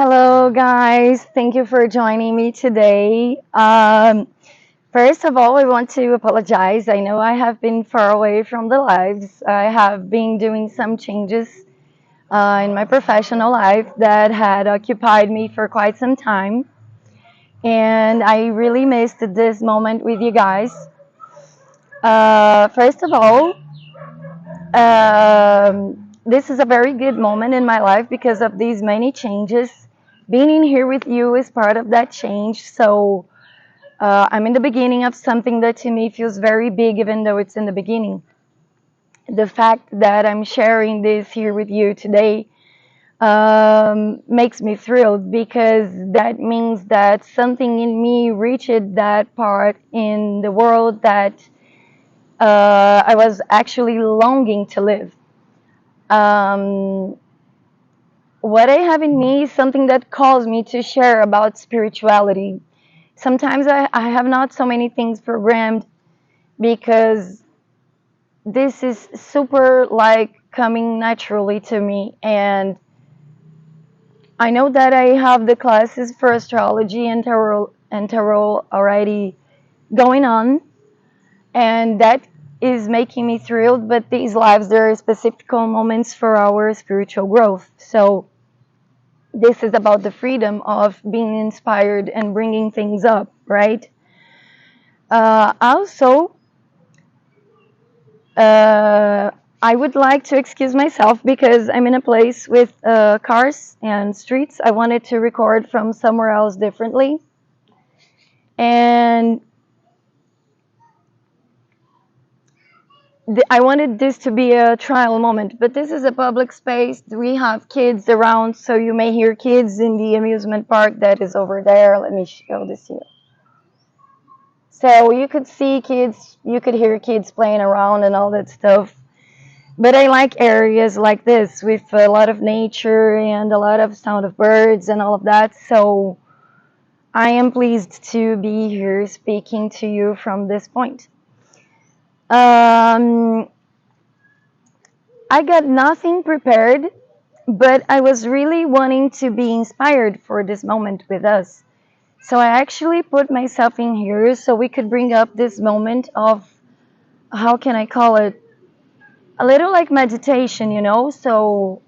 Hello, guys. Thank you for joining me today. First of all, I want to apologize. I know I have been far away from the lives. I have been doing some changes in my professional life that had occupied me for quite some time. And I really missed this moment with you guys. First of all, this is a very good moment in my life because of these many changes. Being in here with you is part of that change. So I'm in the beginning of something that to me feels very big, even though it's in the beginning. The fact that I'm sharing this here with you today makes me thrilled because that means that something in me reached that part in the world that I was actually longing to live. Um, what I have in me is something that calls me to share about spirituality. Sometimes I have not so many things programmed because this is super like coming naturally to me. And I know that I have the classes for astrology and tarot already going on, and that is making me thrilled. But these lives, there are specific moments for our spiritual growth. So this is about the freedom of being inspired and bringing things up, right? Also, uh, I would like to excuse myself because I'm in a place with cars and streets. I wanted to record from somewhere else differently. And I wanted this to be a trial moment, but this is a public space. We have kids around, so you may hear kids in the amusement park that is over there. Let me show this here. So you could see kids, you could hear kids playing around and all that stuff. But I like areas like this with a lot of nature and a lot of sound of birds and all of that. So I am pleased to be here speaking to you from this point. I got nothing prepared, but I was really wanting to be inspired for this moment with us. So I actually put myself in here so we could bring up this moment of, how can I call it? A little like meditation, So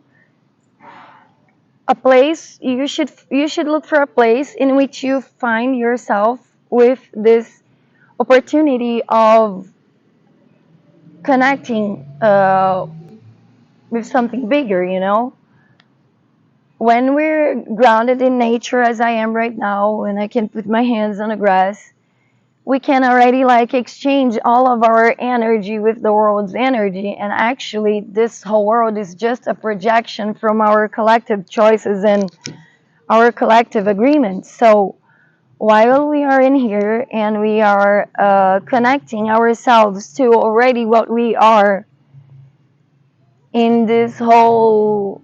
a place, you should look for a place in which you find yourself with this opportunity of connecting with something bigger. When we're grounded in nature as I am right now, and I can put my hands on the grass, we can already like exchange all of our energy with the world's energy. And actually this whole world is just a projection from our collective choices and our collective agreements. So while we are in here and we are connecting ourselves to already what we are in this whole,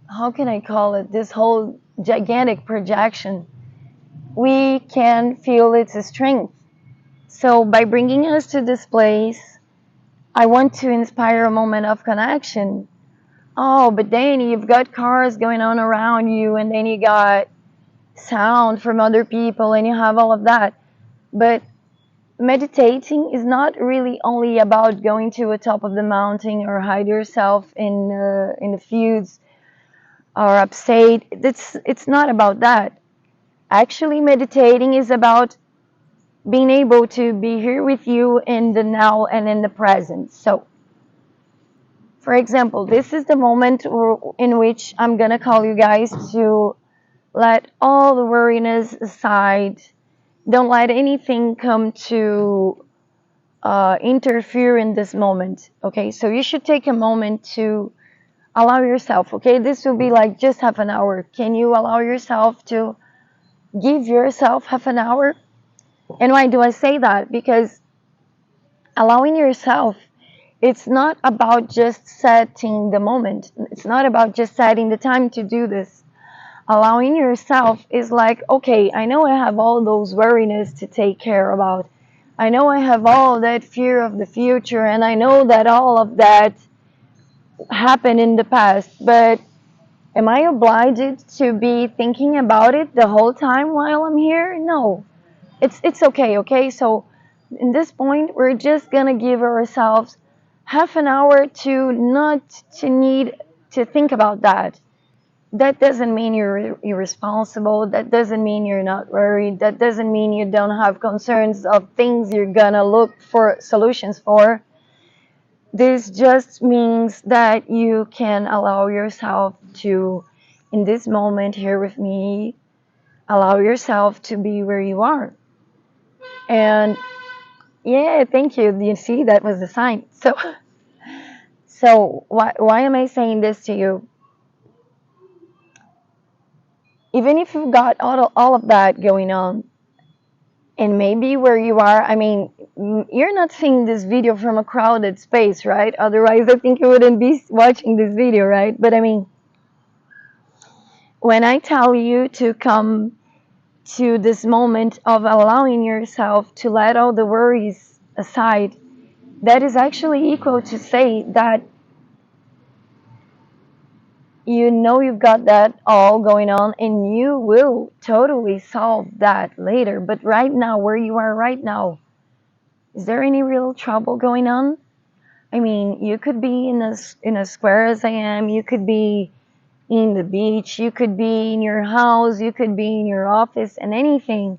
how can I call it, this whole gigantic projection, we can feel its strength. So by bringing us to this place, I want to inspire a moment of connection. Oh, but then you've got cars going on around you, and then you got sound from other people, and you have all of that. But meditating is not really only about going to the top of the mountain or hide yourself in the fields or upstate. It's not about that. Actually, meditating is about being able to be here with you in the now and in the present. So, for example, this is the moment in which I'm gonna call you guys to let all the worriness aside. Don't let anything come to interfere in this moment. Okay, so you should take a moment to allow yourself. Okay, this will be like just half an hour. Can you allow yourself to give yourself half an hour? And why do I say that? Because allowing yourself, it's not about just setting the moment. It's not about just setting the time to do this. Allowing yourself is like, okay, I know I have all those worriness to take care about. I know I have all that fear of the future, and I know that all of that happened in the past, but Am I obliged to be thinking about it the whole time while I'm here? No. It's okay, okay? So in this point, we're just gonna give ourselves half an hour to not to need to think about that. That doesn't mean you're irresponsible. That doesn't mean you're not worried. That doesn't mean you don't have concerns of things you're gonna look for solutions for. This just means that you can allow yourself to, in this moment here with me, allow yourself to be where you are. And yeah, thank you. You see, that was the sign. So why am I saying this to you? Even if you've got all of that going on, and maybe where you are, I mean, you're not seeing this video from a crowded space, right? Otherwise, I think you wouldn't be watching this video, right? But I mean, when I tell you to come to this moment of allowing yourself to let all the worries aside, that is actually equal to say that you know you've got that all going on and you will totally solve that later. But right now, where you are right now, is there any real trouble going on? I mean, you could be in a square as I am, you could be in the beach, you could be in your house, you could be in your office and anything.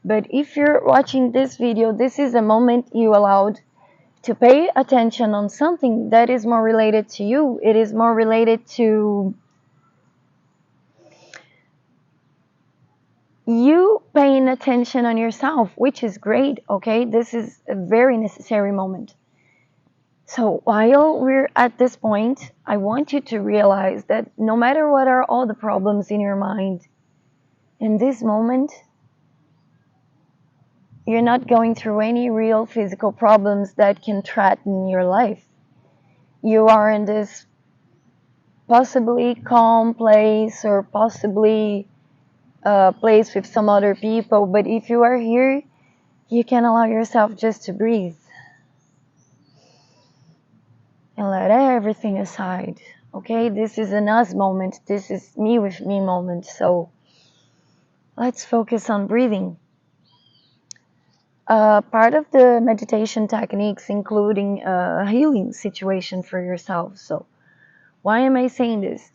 But if you're watching this video, this is a moment you allowed to pay attention on something that is more related to you. It is more related to you paying attention on yourself, which is great, okay? This is a very necessary moment. So while we're at this point, I want you to realize that no matter what are all the problems in your mind, in this moment, you're not going through any real physical problems that can threaten your life. You are in this possibly calm place or possibly a place with some other people, but if you are here, you can allow yourself just to breathe and let everything aside. Okay, this is an us moment, this is me with me moment, so let's focus on breathing. Part of the meditation techniques including a healing situation for yourself. So why am I saying this?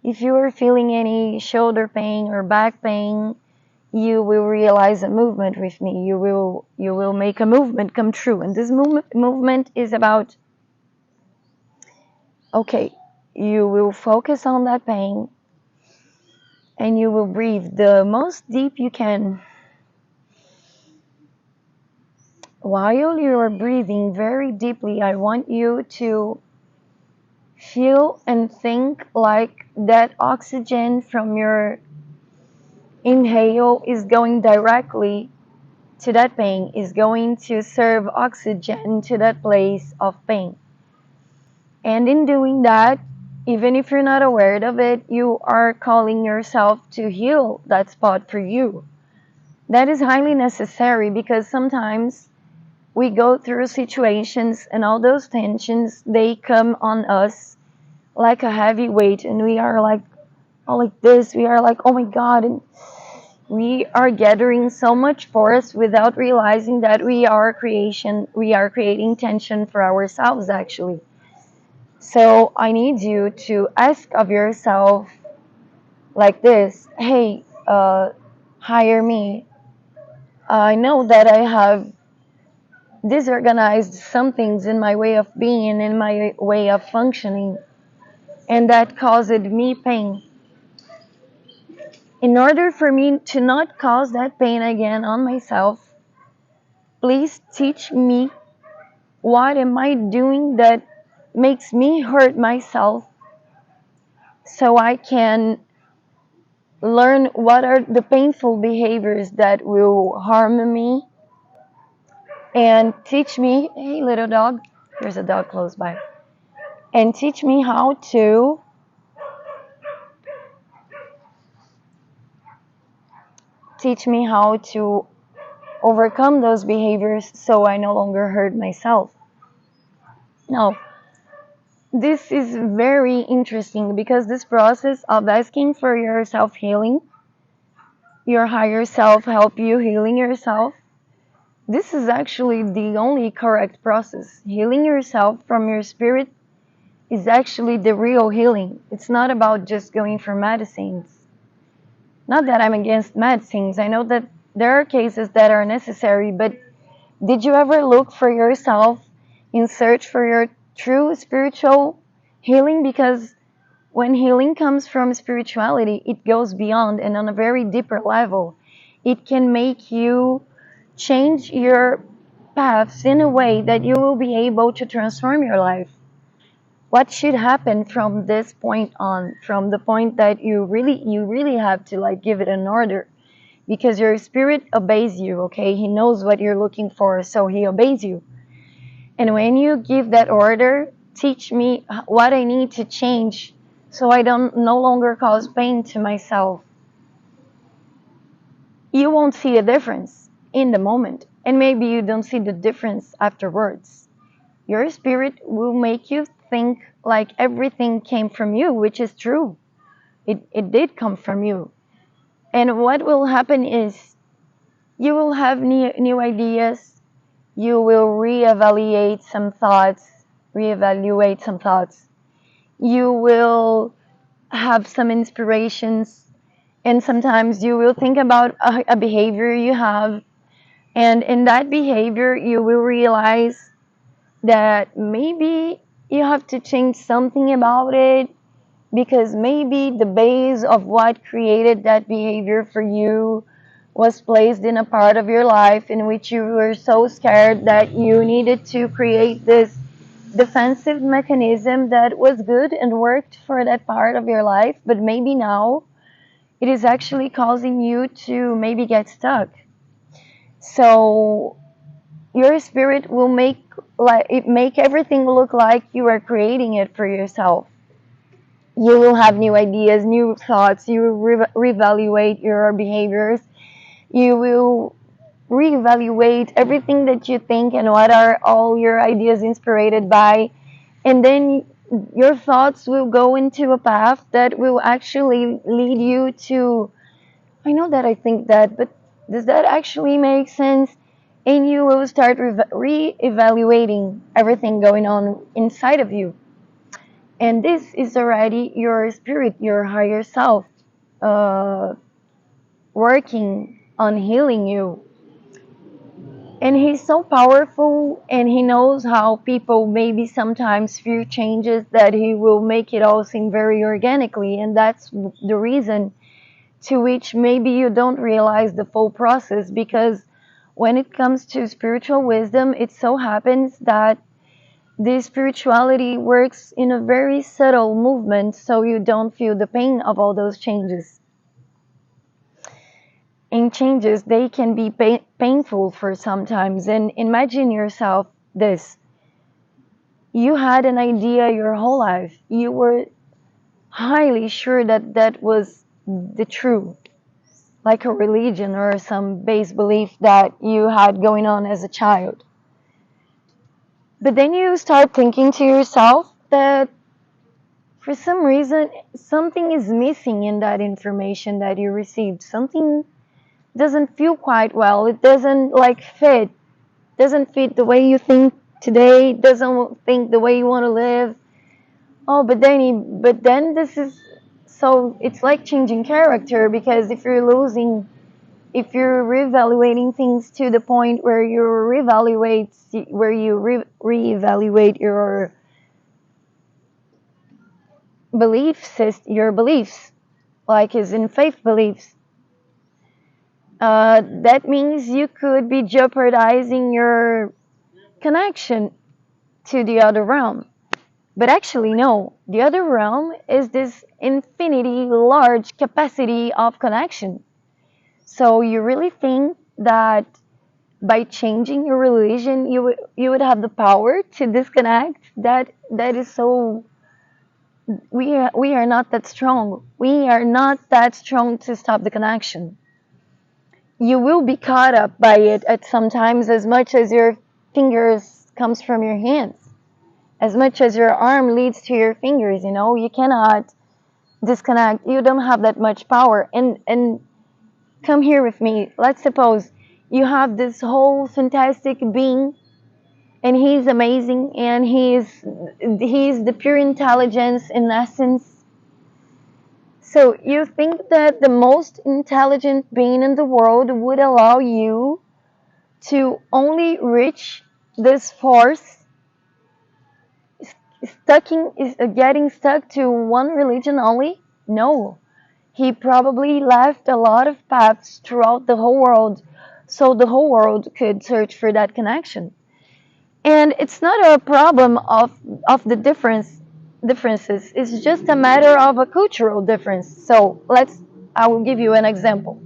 If you are feeling any shoulder pain or back pain, you will realize a movement with me. You will make a movement come true. And this movement is about, okay, you will focus on that pain and you will breathe the most deep you can. While you are breathing very deeply, I want you to feel and think like that oxygen from your inhale is going directly to that pain, is going to serve oxygen to that place of pain. And in doing that, even if you're not aware of it, you are calling yourself to heal that spot for you. That is highly necessary because sometimes we go through situations and all those tensions, they come on us like a heavy weight and we are like, oh, like this, we are like, oh my God, and we are gathering so much force without realizing that we are creating tension for ourselves actually. So I need you to ask of yourself like this, hey, hire me. I know that I have disorganized some things in my way of being, in my way of functioning, and that caused me pain. In order for me to not cause that pain again on myself, please teach me what am I doing that makes me hurt myself so I can learn what are the painful behaviors that will harm me and teach me, hey little dog, there's a dog close by, and teach me how to overcome those behaviors so I no longer hurt myself. Now, This is very interesting because this process of asking for your self healing, your higher self help you healing yourself, this is actually the only correct process. Healing yourself from your spirit is actually the real healing. It's not about just going for medicines. Not that I'm against medicines. I know that there are cases that are necessary, but did you ever look for yourself in search for your true spiritual healing? Because when healing comes from spirituality, it goes beyond and on a very deeper level. It can make you change your paths in a way that you will be able to transform your life. What should happen from this point on, from the point that you really have to like give it an order, because your spirit obeys you, okay? He knows what you're looking for, so he obeys you. And when you give that order, teach me what I need to change so I don't no longer cause pain to myself. You won't see a difference in the moment, and maybe you don't see the difference afterwards. Your spirit will make you think like everything came from you, which is true. It did come from you. And what will happen is you will have new ideas. You will reevaluate some thoughts. You will have some inspirations, and sometimes you will think about a behavior you have, and in that behavior you will realize that maybe you have to change something about it, because maybe the base of what created that behavior for you was placed in a part of your life in which you were so scared that you needed to create this defensive mechanism that was good and worked for that part of your life, but maybe now it is actually causing you to maybe get stuck. So your spirit will make everything look like you are creating it for yourself. You will have new ideas, new thoughts. You will reevaluate your behaviors. You will reevaluate everything that you think and what are all your ideas inspired by. And then your thoughts will go into a path that will actually lead you to, I know that I think that, but does that actually make sense? And you will start re-evaluating everything going on inside of you. And this is already your spirit, your higher self, uh, working on healing you. And he's so powerful, and he knows how people maybe sometimes fear changes, that he will make it all seem very organically. And that's the reason to which maybe you don't realize the full process, because when it comes to spiritual wisdom, it so happens that this spirituality works in a very subtle movement, so you don't feel the pain of all those changes. And changes, they can be painful for sometimes. And imagine yourself this: you had an idea your whole life, you were highly sure that that was the truth, like a religion or some base belief that you had going on as a child. But then you start thinking to yourself that for some reason something is missing in that information that you received. Something doesn't feel quite well. It doesn't like fit. Doesn't fit the way you think today. Doesn't think the way you want to live. Oh, but then this is, so it's like changing character, because if you're reevaluating things to the point where you reevaluate your your beliefs, like as in faith beliefs, that means you could be jeopardizing your connection to the other realm. But actually, no, the other realm is this infinity large capacity of connection. So you really think that by changing your religion, you would have the power to disconnect? That is so. We are not that strong. We are not that strong to stop the connection. You will be caught up by it at sometimes as much as your fingers comes from your hands. As much as your arm leads to your fingers, you know, you cannot disconnect. You don't have that much power. And come here with me. Let's suppose you have this whole fantastic being, and he's amazing, and he's the pure intelligence in essence. So you think that the most intelligent being in the world would allow you to only reach this force, getting stuck to one religion only? No. He probably left a lot of paths throughout the whole world so the whole world could search for that connection. And it's not a problem of the differences. It's just a matter of a cultural difference. So I will give you an example.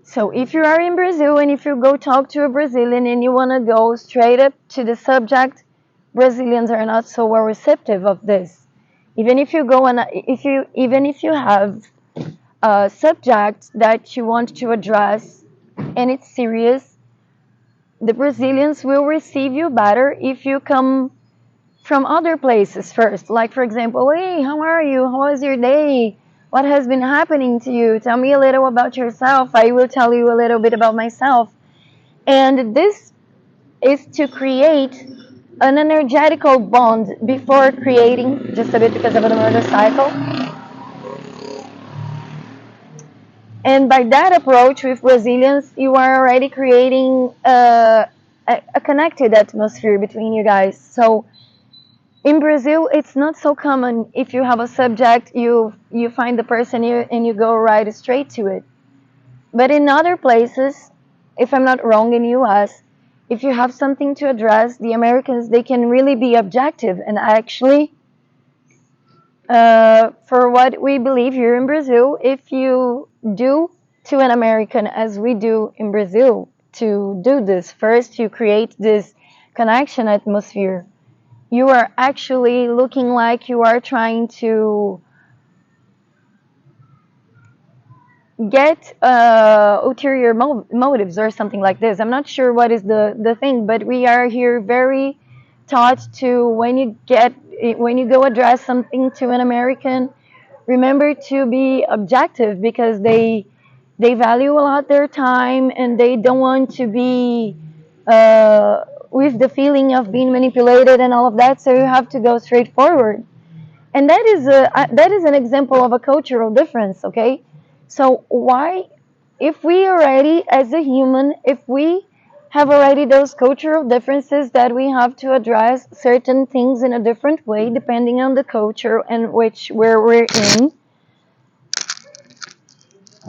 So if you are in Brazil and if you go talk to a Brazilian and you want to go straight up to the subject, Brazilians are not so well receptive of this. Even if you go and even if you have a subject that you want to address and it's serious, the Brazilians will receive you better if you come from other places first. Like, for example, hey, how are you? How was your day? What has been happening to you? Tell me a little about yourself. I will tell you a little bit about myself. And this is to create an energetical bond before creating, just a bit because of the motorcycle. And by that approach with Brazilians, you are already creating a connected atmosphere between you guys. So in Brazil, it's not so common. If you have a subject, you find the person and you go right straight to it. But in other places, if I'm not wrong, in US, if you have something to address, the Americans, they can really be objective and actually, for what we believe here in Brazil, if you do to an American as we do in Brazil, to do this first, you create this connection atmosphere. You are actually looking like you are trying to get ulterior motives or something like this. I'm not sure what is the thing, but we are here very taught to when you go address something to an American, remember to be objective because they value a lot their time and they don't want to be with the feeling of being manipulated and all of that. So you have to go straight forward, and that is an example of a cultural difference. Okay, so why, if we already as a human, if we have already those cultural differences that we have to address certain things in a different way depending on the culture and where we're in,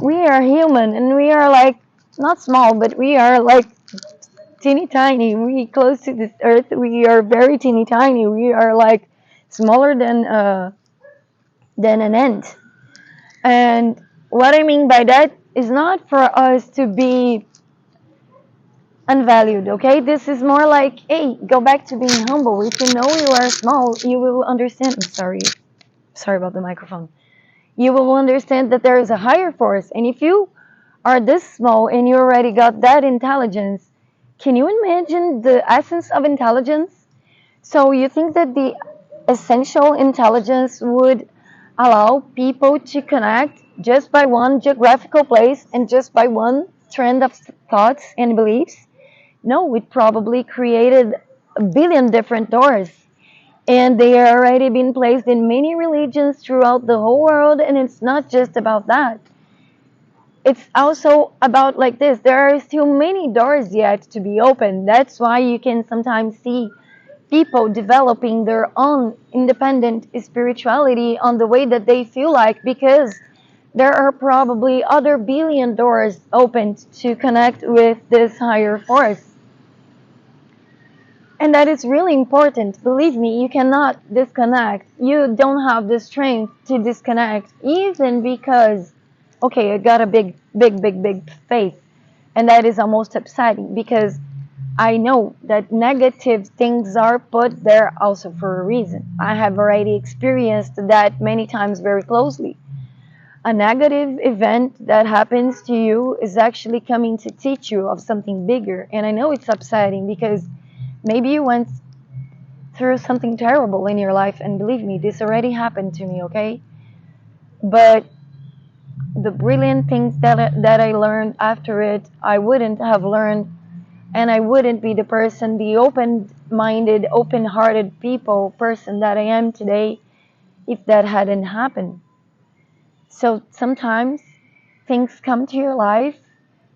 we are human and we are like not small, but we are like teeny tiny. We close to this earth. We are very teeny tiny. We are like smaller than an ant. And what I mean by that is not for us to be unvalued. Okay, this is more like, hey, go back to being humble. If you know you are small, you will understand. Sorry about the microphone. You will understand that there is a higher force, and if you are this small and you already got that intelligence, can you imagine the essence of intelligence? So you think that the essential intelligence would allow people to connect just by one geographical place and just by one trend of thoughts and beliefs? No, it probably created a billion different doors. And they are already being placed in many religions throughout the whole world, and it's not just about that. It's also about like this. There are still many doors yet to be opened. That's why you can sometimes see people developing their own independent spirituality on the way that they feel like, because there are probably other billion doors opened to connect with this higher force. And that is really important. Believe me, you cannot disconnect. You don't have the strength to disconnect, even because, okay, I got a big faith. And that is almost upsetting because I know that negative things are put there also for a reason. I have already experienced that many times very closely. A negative event that happens to you is actually coming to teach you of something bigger. And I know it's upsetting because maybe you went through something terrible in your life, and believe me, this already happened to me, okay? But the brilliant things that I learned after it, I wouldn't have learned, and I wouldn't be the person, the open-minded, open-hearted person that I am today if that hadn't happened. So sometimes things come to your life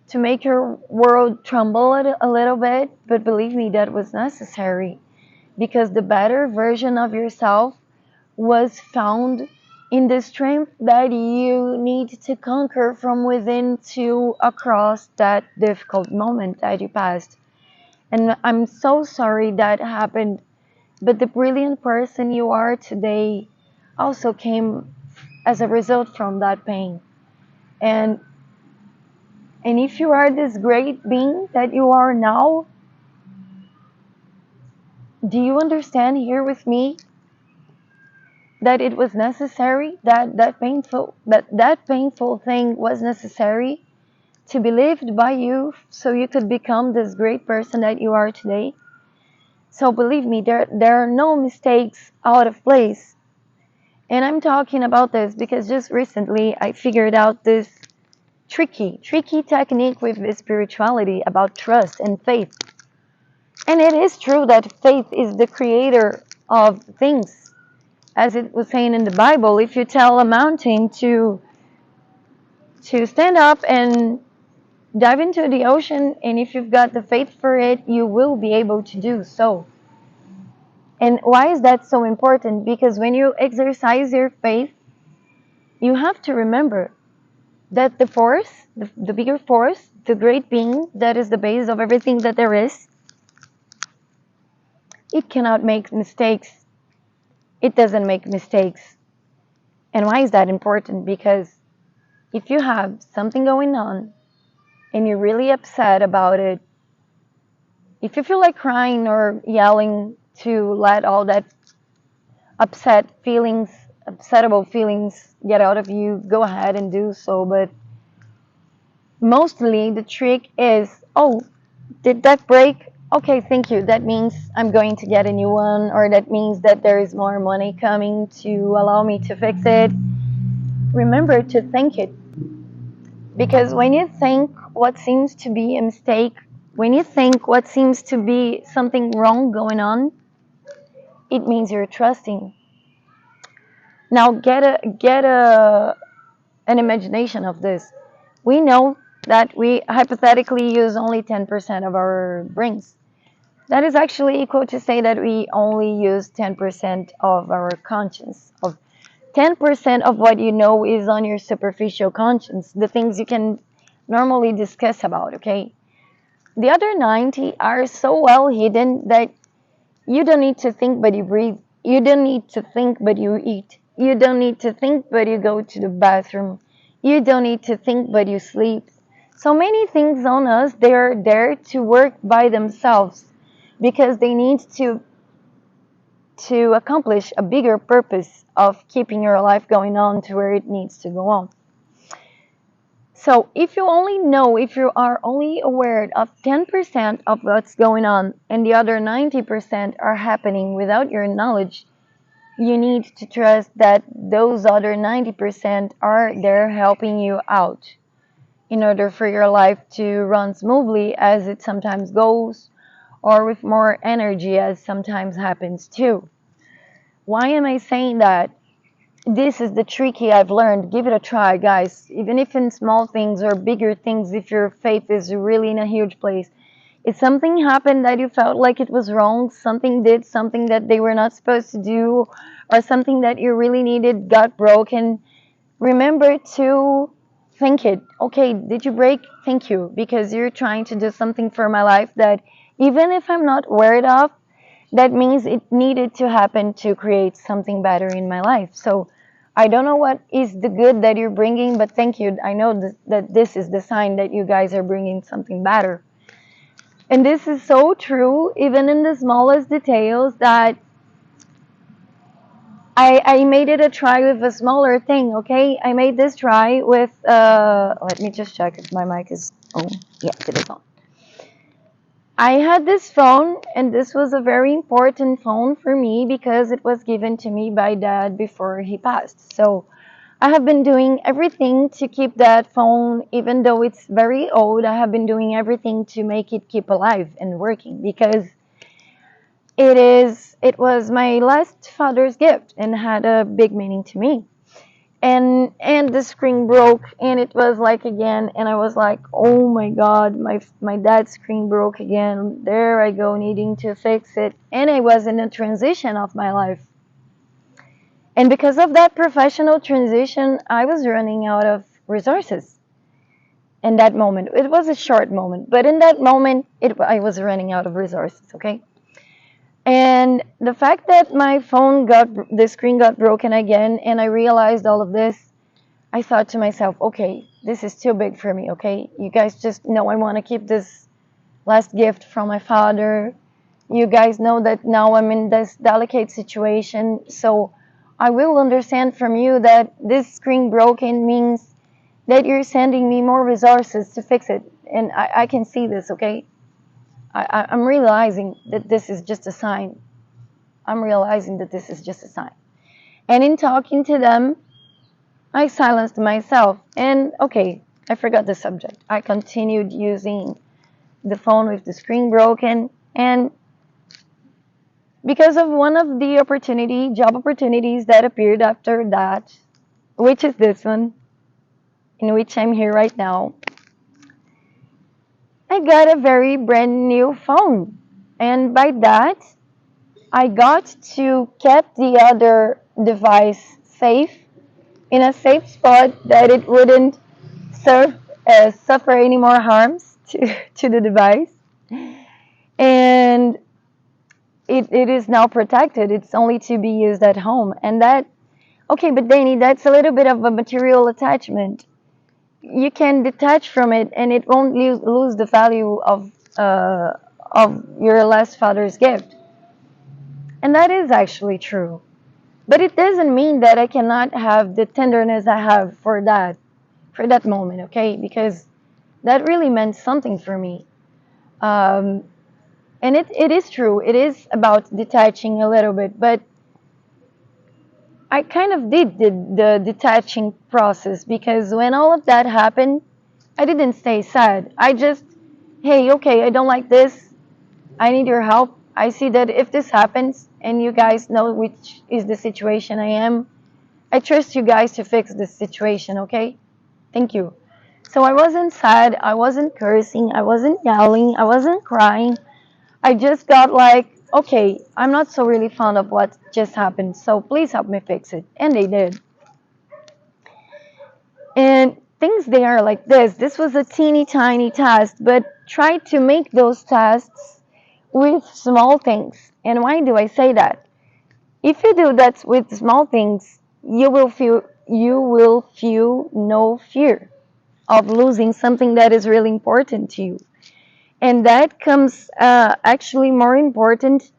to make your world tremble a little bit, but believe me, that was necessary because the better version of yourself was found in the strength that you need to conquer from within to across that difficult moment that you passed. And I'm so sorry that happened, but the brilliant person you are today also came as a result from that pain. And if you are this great being that you are now, do you understand here with me that it was necessary, that painful thing was necessary to be lived by you so you could become this great person that you are today? So believe me, there are no mistakes out of place. And I'm talking about this because just recently I figured out this tricky technique with spirituality about trust and faith. And it is true that faith is the creator of things. As it was saying in the Bible, if you tell a mountain to stand up and dive into the ocean, and if you've got the faith for it, you will be able to do so. And why is that so important? Because when you exercise your faith, you have to remember that the force, the bigger force, the great being that is the base of everything that there is, it cannot make mistakes. It doesn't make mistakes. And why is that important? Because if you have something going on and you're really upset about it, if you feel like crying or yelling to let all that upsettable feelings get out of you, go ahead and do so. But mostly the trick is, oh, did that break? Okay, thank you. That means I'm going to get a new one, or that means that there is more money coming to allow me to fix it. Remember to thank it. Because when you think what seems to be a mistake, when you think what seems to be something wrong going on, it means you're trusting. Now get an imagination of this. We know that we hypothetically use only 10% of our brains. That is actually equal to say that we only use 10% of our conscience. Of 10% of what you know is on your superficial conscience, the things you can normally discuss about, okay? The other 90 are so well hidden that you don't need to think but you breathe. You don't need to think but you eat. You don't need to think but you go to the bathroom. You don't need to think but you sleep. So many things on us, they're there to work by themselves because they need to accomplish a bigger purpose of keeping your life going on to where it needs to go on. So if you are only aware of 10% of what's going on and the other 90% are happening without your knowledge, you need to trust that those other 90% are there helping you out in order for your life to run smoothly as it sometimes goes, or with more energy as sometimes happens too. Why am I saying that? This is the tricky I've learned. Give it a try, guys. Even if in small things or bigger things, if your faith is really in a huge place. If something happened that you felt like it was wrong, something that they were not supposed to do, or something that you really needed got broken, remember to thank it. Okay, did you break? Thank you, because you're trying to do something for my life that even if I'm not aware of, that means it needed to happen to create something better in my life. So I don't know what is the good that you're bringing, but thank you. I know that this is the sign that you guys are bringing something better. And this is so true, even in the smallest details, that I made it a try with a smaller thing, okay? I made this try with, let me just check if my mic is on. Yes, it is on. I had this phone, and this was a very important phone for me because it was given to me by Dad before he passed. So I have been doing everything to keep that phone, even though it's very old. I have been doing everything to make it keep alive and working because it was my last father's gift and had a big meaning to me. And the screen broke, and it was like again, and I was like, oh my god, my dad's screen broke again. There I go, needing to fix it. And I was in a transition of my life. And because of that professional transition, I was running out of resources in that moment. It was a short moment, but in that moment, I was running out of resources, okay? And the fact that my the screen got broken again, and I realized all of this, I thought to myself, okay, this is too big for me, okay? You guys just know I want to keep this last gift from my father. You guys know that now I'm in this delicate situation, so I will understand from you that this screen broken means that you're sending me more resources to fix it. And I can see this, okay? I'm realizing that this is just a sign. I'm realizing that this is just a sign. And in talking to them, I silenced myself. And okay, I forgot the subject. I continued using the phone with the screen broken. And because of one of the job opportunities that appeared after that, which is this one, in which I'm here right now, I got a very brand new phone. And by that, I got to keep the other device safe in a safe spot that it wouldn't suffer any more harms to the device. And it is now protected. It's only to be used at home. And that, okay, but Danny, that's a little bit of a material attachment. You can detach from it, and it won't lose the value of your last father's gift. And that is actually true. But it doesn't mean that I cannot have the tenderness I have for that moment, okay? Because that really meant something for me. Um, and it is true. It is about detaching a little bit, but I kind of did the detaching process because when all of that happened, I didn't stay sad. I just, hey, okay, I don't like this. I need your help. I see that if this happens and you guys know which is the situation I am, I trust you guys to fix this situation, okay? Thank you. So I wasn't sad, I wasn't cursing, I wasn't yelling, I wasn't crying. I just got like, okay, I'm not so really fond of what just happened, so please help me fix it. And they did. And things they are like this. This was a teeny tiny task, but try to make those tasks with small things. And why do I say that? If you do that with small things, you will feel no fear of losing something that is really important to you. And that comes actually more important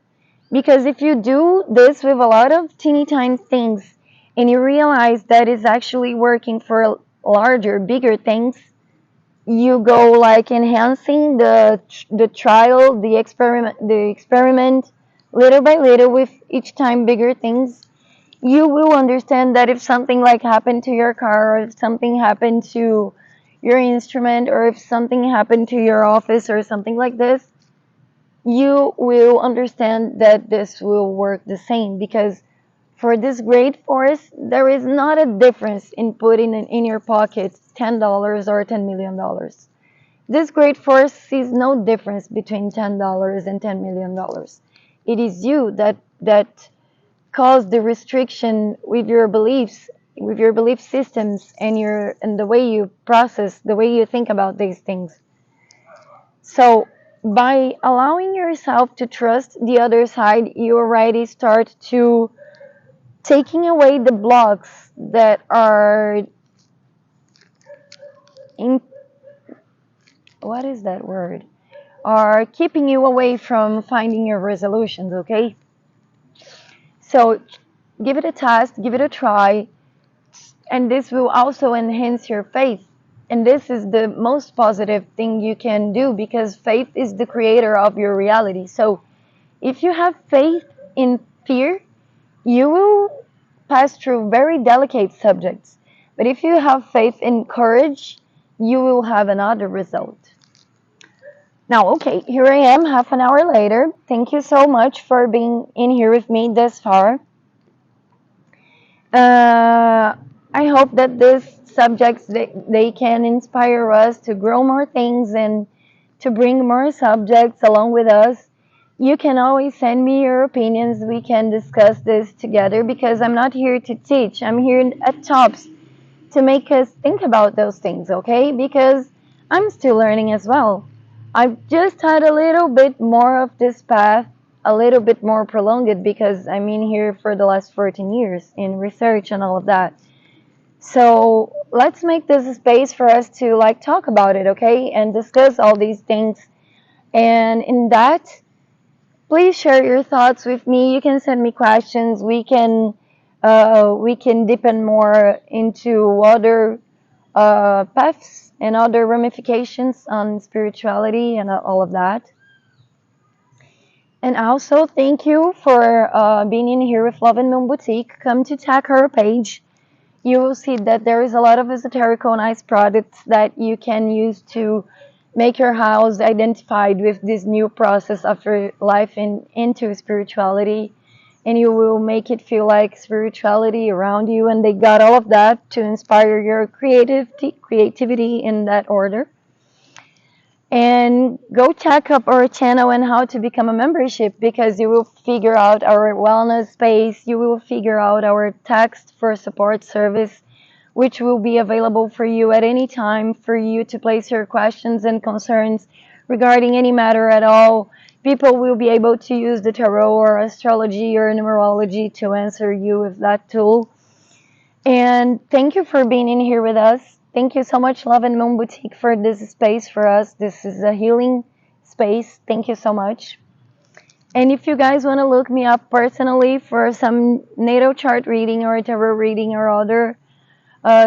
because if you do this with a lot of teeny tiny things and you realize that it's actually working for larger, bigger things, you go like enhancing the trial, the experiment little by little with each time bigger things. You will understand that if something like happened to your car, or if something happened to your instrument, or if something happened to your office or something like this, you will understand that this will work the same because for this great force, there is not a difference in putting in your pocket $10 or $10 million. This great force sees no difference between $10 and $10 million. It is you that cause the restriction with your beliefs, with your belief systems, and the way you process, the way you think about these things. So by allowing yourself to trust the other side, you already start to taking away the blocks that are in, what is that word? Are keeping you away from finding your resolutions, okay? So give it a test, give it a try, and this will also enhance your faith. And this is the most positive thing you can do, because faith is the creator of your reality. So if you have faith in fear, you will pass through very delicate subjects. But if you have faith in courage, you will have another result. Now, okay, here I am, half an hour later. Thank you so much for being in here with me this far. I hope that these subjects, they can inspire us to grow more things and to bring more subjects along with us. You can always send me your opinions. We can discuss this together, because I'm not here to teach. I'm here at TOPS to make us think about those things, okay? Because I'm still learning as well. I've just had a little bit more of this path, a little bit more prolonged, because I'm in here for the last 14 years in research and all of that. So let's make this a space for us to like talk about it, okay? And discuss all these things. And in that, please share your thoughts with me. You can send me questions. We can deepen more into other paths and other ramifications on spirituality and all of that. And also, thank you for being in here with Love and Moon Boutique. Come to check her page. You will see that there is a lot of esoterical nice products that you can use to make your house identified with this new process of your life into spirituality. And you will make it feel like spirituality around you. And they got all of that to inspire your creativity in that order. And go check up our channel and how to become a membership, because you will figure out our wellness space. You will figure out our text for support service, which will be available for you at any time for you to place your questions and concerns regarding any matter at all. People will be able to use the tarot or astrology or numerology to answer you with that tool. And thank you for being in here with us. Thank you so much, Love and Moon Boutique, for this space for us. This is a healing space. Thank you so much. And if you guys want to look me up personally for some natal chart reading or tarot reading or other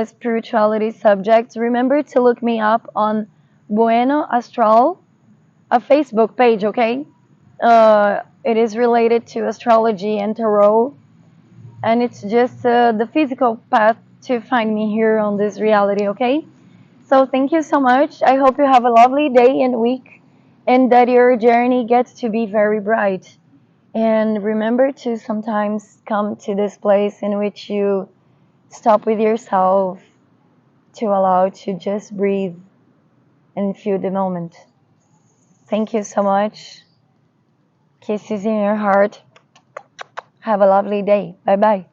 spirituality subjects, remember to look me up on Bueno Astral, a Facebook page, okay? It is related to astrology and tarot, and it's just the physical path to find me here on this reality, okay? So thank you so much. I hope you have a lovely day and week, and that your journey gets to be very bright. And remember to sometimes come to this place in which you stop with yourself, to allow to just breathe and feel the moment. Thank you so much. Kisses in your heart. Have a lovely day. Bye bye.